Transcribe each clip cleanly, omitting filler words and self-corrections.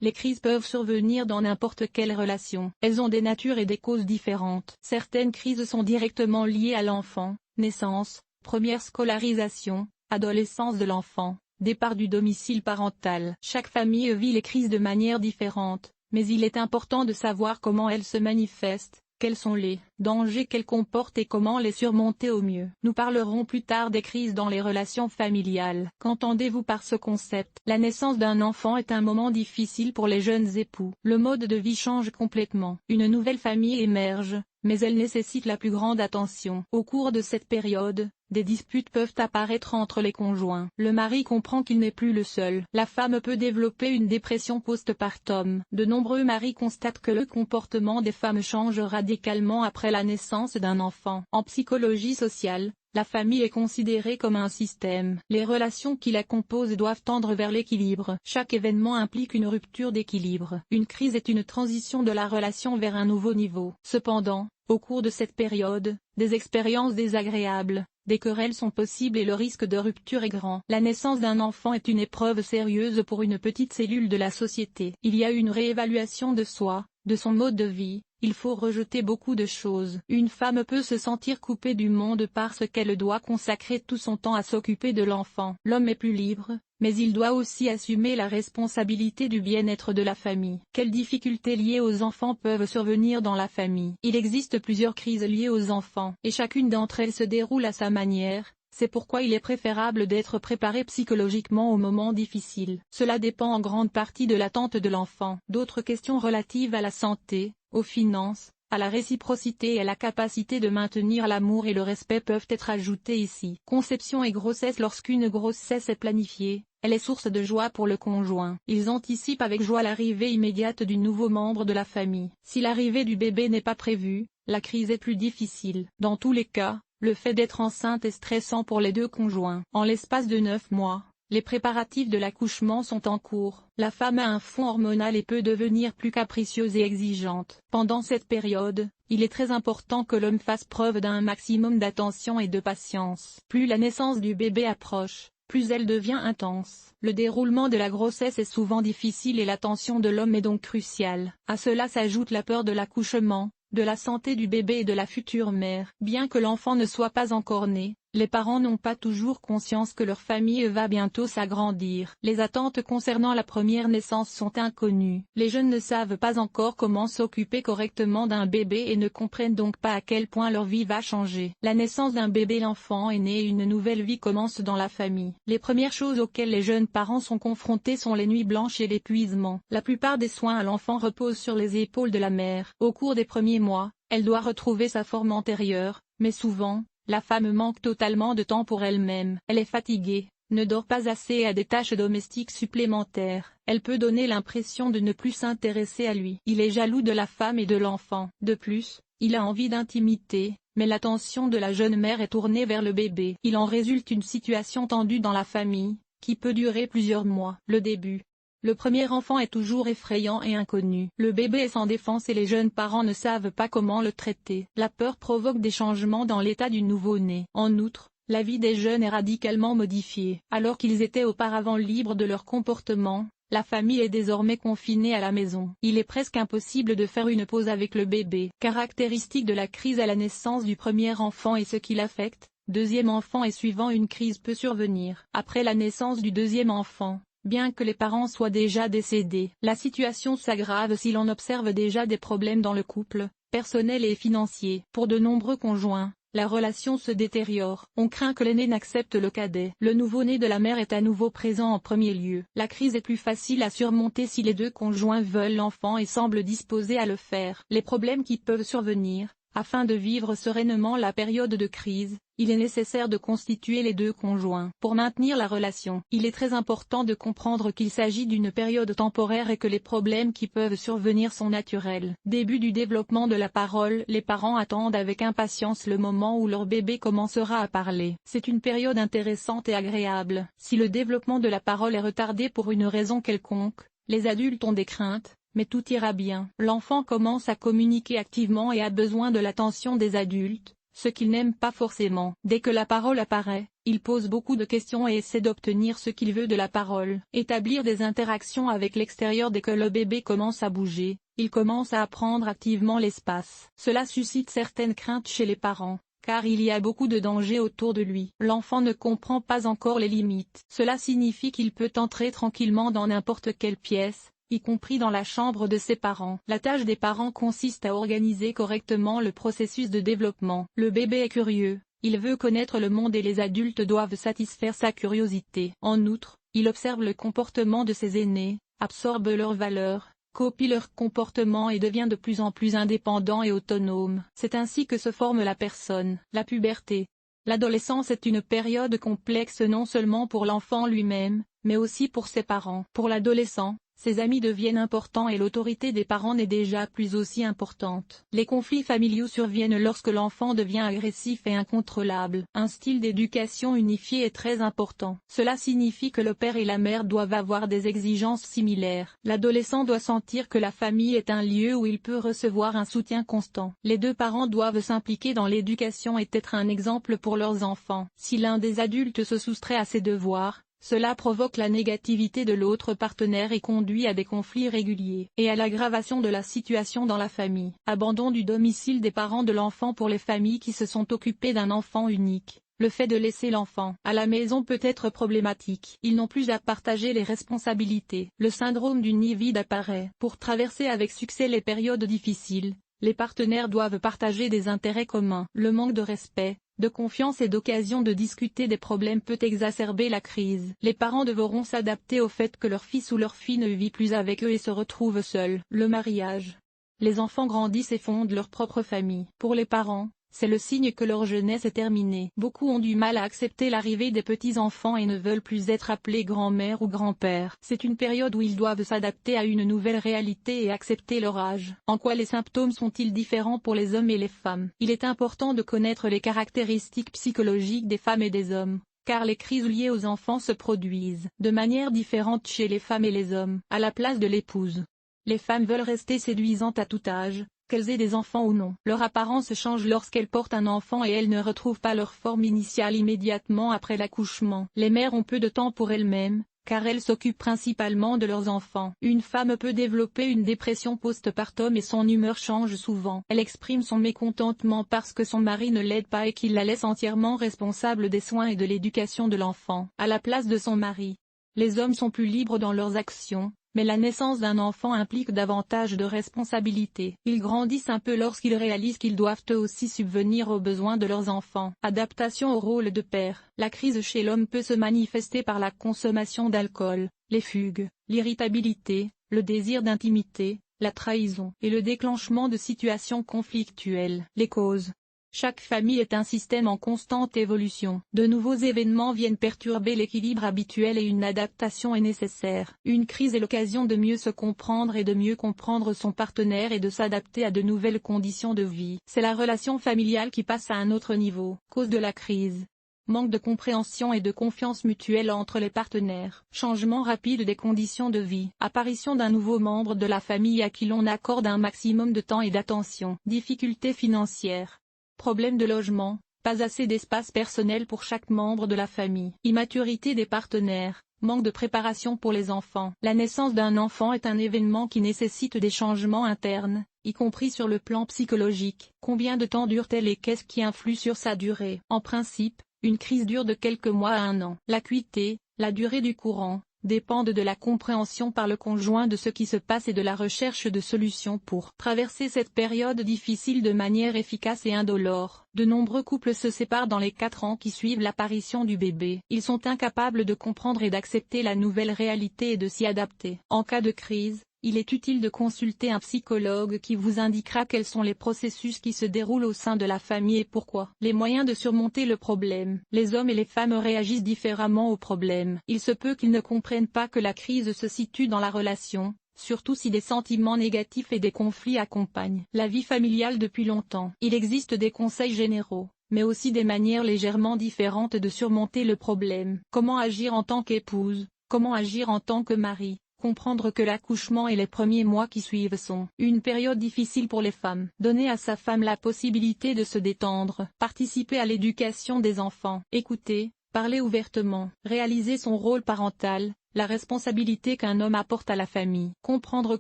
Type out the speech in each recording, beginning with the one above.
Les crises peuvent survenir dans n'importe quelle relation. Elles ont des natures et des causes différentes. Certaines crises sont directement liées à l'enfant, naissance, première scolarisation, adolescence de l'enfant, départ du domicile parental. Chaque famille vit les crises de manière différente, mais il est important de savoir comment elles se manifestent, quels sont les dangers qu'elles comportent et comment les surmonter au mieux. Nous parlerons plus tard des crises dans les relations familiales. Qu'entendez-vous par ce concept? La naissance d'un enfant est un moment difficile pour les jeunes époux. Le mode de vie change complètement. Une nouvelle famille émerge, mais elle nécessite la plus grande attention. Au cours de cette période, des disputes peuvent apparaître entre les conjoints. Le mari comprend qu'il n'est plus le seul. La femme peut développer une dépression post-partum. De nombreux maris constatent que le comportement des femmes change radicalement après la naissance d'un enfant. En psychologie sociale, la famille est considérée comme un système. Les relations qui la composent doivent tendre vers l'équilibre. Chaque événement implique une rupture d'équilibre. Une crise est une transition de la relation vers un nouveau niveau. Cependant, au cours de cette période, des expériences désagréables, des querelles sont possibles et le risque de rupture est grand. La naissance d'un enfant est une épreuve sérieuse pour une petite cellule de la société. Il y a une réévaluation de soi, de son mode de vie. Il faut rejeter beaucoup de choses. Une femme peut se sentir coupée du monde parce qu'elle doit consacrer tout son temps à s'occuper de l'enfant. L'homme est plus libre, mais il doit aussi assumer la responsabilité du bien-être de la famille. Quelles difficultés liées aux enfants peuvent survenir dans la famille? Il existe plusieurs crises liées aux enfants, et chacune d'entre elles se déroule à sa manière. C'est pourquoi il est préférable d'être préparé psychologiquement aux moments difficiles. Cela dépend en grande partie de l'attente de l'enfant. D'autres questions relatives à la santé, aux finances, à la réciprocité et à la capacité de maintenir l'amour et le respect peuvent être ajoutées ici. Conception et grossesse. Lorsqu'une grossesse est planifiée, elle est source de joie pour le conjoint. Ils anticipent avec joie l'arrivée immédiate du nouveau membre de la famille. Si l'arrivée du bébé n'est pas prévue, la crise est plus difficile. Dans tous les cas, le fait d'être enceinte est stressant pour les deux conjoints. En l'espace de 9 mois, les préparatifs de l'accouchement sont en cours. La femme a un fond hormonal et peut devenir plus capricieuse et exigeante. Pendant cette période, il est très important que l'homme fasse preuve d'un maximum d'attention et de patience. Plus la naissance du bébé approche, plus elle devient intense. Le déroulement de la grossesse est souvent difficile et l'attention de l'homme est donc cruciale. À cela s'ajoute la peur de l'accouchement, de la santé du bébé et de la future mère. Bien que l'enfant ne soit pas encore né, les parents n'ont pas toujours conscience que leur famille va bientôt s'agrandir. Les attentes concernant la première naissance sont inconnues. Les jeunes ne savent pas encore comment s'occuper correctement d'un bébé et ne comprennent donc pas à quel point leur vie va changer. La naissance d'un bébé, l'enfant est né et une nouvelle vie commence dans la famille. Les premières choses auxquelles les jeunes parents sont confrontés sont les nuits blanches et l'épuisement. La plupart des soins à l'enfant reposent sur les épaules de la mère. Au cours des premiers mois, elle doit retrouver sa forme antérieure, mais souvent, la femme manque totalement de temps pour elle-même. Elle est fatiguée, ne dort pas assez et a des tâches domestiques supplémentaires. Elle peut donner l'impression de ne plus s'intéresser à lui. Il est jaloux de la femme et de l'enfant. De plus, il a envie d'intimité, mais l'attention de la jeune mère est tournée vers le bébé. Il en résulte une situation tendue dans la famille, qui peut durer plusieurs mois. Le début. Le premier enfant est toujours effrayant et inconnu. Le bébé est sans défense et les jeunes parents ne savent pas comment le traiter. La peur provoque des changements dans l'état du nouveau-né. En outre, la vie des jeunes est radicalement modifiée. Alors qu'ils étaient auparavant libres de leur comportement, la famille est désormais confinée à la maison. Il est presque impossible de faire une pause avec le bébé. Caractéristique de la crise à la naissance du premier enfant et ce qui l'affecte, deuxième enfant et suivant une crise peut survenir. Après la naissance du deuxième enfant, bien que les parents soient déjà décédés, la situation s'aggrave si l'on observe déjà des problèmes dans le couple, personnels et financiers. Pour de nombreux conjoints, la relation se détériore. On craint que l'aîné n'accepte le cadet. Le nouveau-né de la mère est à nouveau présent en premier lieu. La crise est plus facile à surmonter si les deux conjoints veulent l'enfant et semblent disposés à le faire. Les problèmes qui peuvent survenir. Afin de vivre sereinement la période de crise, il est nécessaire de constituer les deux conjoints. Pour maintenir la relation, il est très important de comprendre qu'il s'agit d'une période temporaire et que les problèmes qui peuvent survenir sont naturels. Début du développement de la parole. Les parents attendent avec impatience le moment où leur bébé commencera à parler. C'est une période intéressante et agréable. Si le développement de la parole est retardé pour une raison quelconque, les adultes ont des craintes, mais tout ira bien. L'enfant commence à communiquer activement et a besoin de l'attention des adultes, ce qu'il n'aime pas forcément. Dès que la parole apparaît, il pose beaucoup de questions et essaie d'obtenir ce qu'il veut de la parole. Établir des interactions avec l'extérieur. Dès que le bébé commence à bouger, il commence à apprendre activement l'espace. Cela suscite certaines craintes chez les parents, car il y a beaucoup de dangers autour de lui. L'enfant ne comprend pas encore les limites. Cela signifie qu'il peut entrer tranquillement dans n'importe quelle pièce, y compris dans la chambre de ses parents. La tâche des parents consiste à organiser correctement le processus de développement. Le bébé est curieux, il veut connaître le monde et les adultes doivent satisfaire sa curiosité. En outre, il observe le comportement de ses aînés, absorbe leurs valeurs, copie leur comportement et devient de plus en plus indépendant et autonome. C'est ainsi que se forme la personne. La puberté. L'adolescence est une période complexe non seulement pour l'enfant lui-même, mais aussi pour ses parents. Pour l'adolescent, ses amis deviennent importants et l'autorité des parents n'est déjà plus aussi importante. Les conflits familiaux surviennent lorsque l'enfant devient agressif et incontrôlable. Un style d'éducation unifié est très important. Cela signifie que le père et la mère doivent avoir des exigences similaires. L'adolescent doit sentir que la famille est un lieu où il peut recevoir un soutien constant. Les deux parents doivent s'impliquer dans l'éducation et être un exemple pour leurs enfants. Si l'un des adultes se soustrait à ses devoirs, cela provoque la négativité de l'autre partenaire et conduit à des conflits réguliers et à l'aggravation de la situation dans la famille. Abandon du domicile des parents de l'enfant. Pour les familles qui se sont occupées d'un enfant unique, le fait de laisser l'enfant à la maison peut être problématique. Ils n'ont plus à partager les responsabilités. Le syndrome du nid vide apparaît. Pour traverser avec succès les périodes difficiles, les partenaires doivent partager des intérêts communs. Le manque de respect, de confiance et d'occasion de discuter des problèmes peut exacerber la crise. Les parents devront s'adapter au fait que leur fils ou leur fille ne vit plus avec eux et se retrouve seul. Le mariage. Les enfants grandissent et fondent leur propre famille. Pour les parents, c'est le signe que leur jeunesse est terminée. Beaucoup ont du mal à accepter l'arrivée des petits-enfants et ne veulent plus être appelés grand-mère ou grand-père. C'est une période où ils doivent s'adapter à une nouvelle réalité et accepter leur âge. En quoi les symptômes sont-ils différents pour les hommes et les femmes? Il est important de connaître les caractéristiques psychologiques des femmes et des hommes, car les crises liées aux enfants se produisent de manière différente chez les femmes et les hommes. À la place de l'épouse, les femmes veulent rester séduisantes à tout âge, qu'elles aient des enfants ou non. Leur apparence change lorsqu'elles portent un enfant et elles ne retrouvent pas leur forme initiale immédiatement après l'accouchement. Les mères ont peu de temps pour elles-mêmes, car elles s'occupent principalement de leurs enfants. Une femme peut développer une dépression post-partum et son humeur change souvent. Elle exprime son mécontentement parce que son mari ne l'aide pas et qu'il la laisse entièrement responsable des soins et de l'éducation de l'enfant. À la place de son mari, les hommes sont plus libres dans leurs actions, mais la naissance d'un enfant implique davantage de responsabilités. Ils grandissent un peu lorsqu'ils réalisent qu'ils doivent eux aussi subvenir aux besoins de leurs enfants. Adaptation au rôle de père. La crise chez l'homme peut se manifester par la consommation d'alcool, les fugues, l'irritabilité, le désir d'intimité, la trahison et le déclenchement de situations conflictuelles. Les causes. Chaque famille est un système en constante évolution. De nouveaux événements viennent perturber l'équilibre habituel et une adaptation est nécessaire. Une crise est l'occasion de mieux se comprendre et de mieux comprendre son partenaire et de s'adapter à de nouvelles conditions de vie. C'est la relation familiale qui passe à un autre niveau. Cause de la crise. Manque de compréhension et de confiance mutuelle entre les partenaires. Changement rapide des conditions de vie. Apparition d'un nouveau membre de la famille à qui l'on accorde un maximum de temps et d'attention. Difficultés financières. Problème de logement, pas assez d'espace personnel pour chaque membre de la famille. Immaturité des partenaires, manque de préparation pour les enfants. La naissance d'un enfant est un événement qui nécessite des changements internes, y compris sur le plan psychologique. Combien de temps dure-t-elle et qu'est-ce qui influe sur sa durée? En principe, une crise dure de quelques mois à un an. L'acuité, la durée du courant, dépendent de la compréhension par le conjoint de ce qui se passe et de la recherche de solutions pour traverser cette période difficile de manière efficace et indolore. De nombreux couples se séparent dans les 4 ans qui suivent l'apparition du bébé. Ils sont incapables de comprendre et d'accepter la nouvelle réalité et de s'y adapter. En cas de crise, il est utile de consulter un psychologue qui vous indiquera quels sont les processus qui se déroulent au sein de la famille et pourquoi. Les moyens de surmonter le problème. Les hommes et les femmes réagissent différemment au problème. Il se peut qu'ils ne comprennent pas que la crise se situe dans la relation, surtout si des sentiments négatifs et des conflits accompagnent la vie familiale depuis longtemps. Il existe des conseils généraux, mais aussi des manières légèrement différentes de surmonter le problème. Comment agir en tant qu'épouse? Comment agir en tant que mari? comprendre que l'accouchement et les premiers mois qui suivent sont une période difficile pour les femmes. Donner à sa femme la possibilité de se détendre, participer à l'éducation des enfants, écouter, parler ouvertement, réaliser son rôle parental, la responsabilité qu'un homme apporte à la famille. Comprendre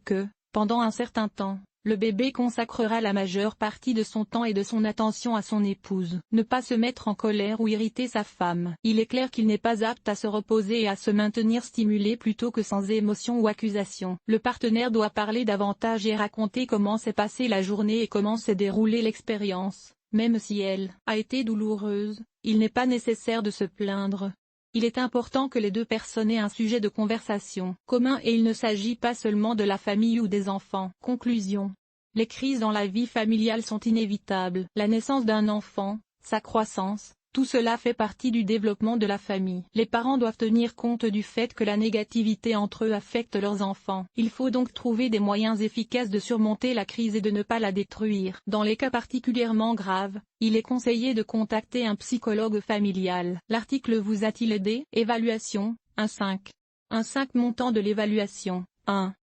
que, pendant un certain temps, le bébé consacrera la majeure partie de son temps et de son attention à son épouse. Ne pas se mettre en colère ou irriter sa femme. Il est clair qu'il n'est pas apte à se reposer et à se maintenir stimulé plutôt que sans émotion ou accusation. Le partenaire doit parler davantage et raconter comment s'est passée la journée et comment s'est déroulée l'expérience. Même si elle a été douloureuse, il n'est pas nécessaire de se plaindre. Il est important que les deux personnes aient un sujet de conversation commun et il ne s'agit pas seulement de la famille ou des enfants. Conclusion. Les crises dans la vie familiale sont inévitables. La naissance d'un enfant, sa croissance, tout cela fait partie du développement de la famille. Les parents doivent tenir compte du fait que la négativité entre eux affecte leurs enfants. Il faut donc trouver des moyens efficaces de surmonter la crise et de ne pas la détruire. Dans les cas particulièrement graves, il est conseillé de contacter un psychologue familial. L'article vous a-t-il aidé? Évaluation, 1.5. 1.5 Montant de l'évaluation, 1.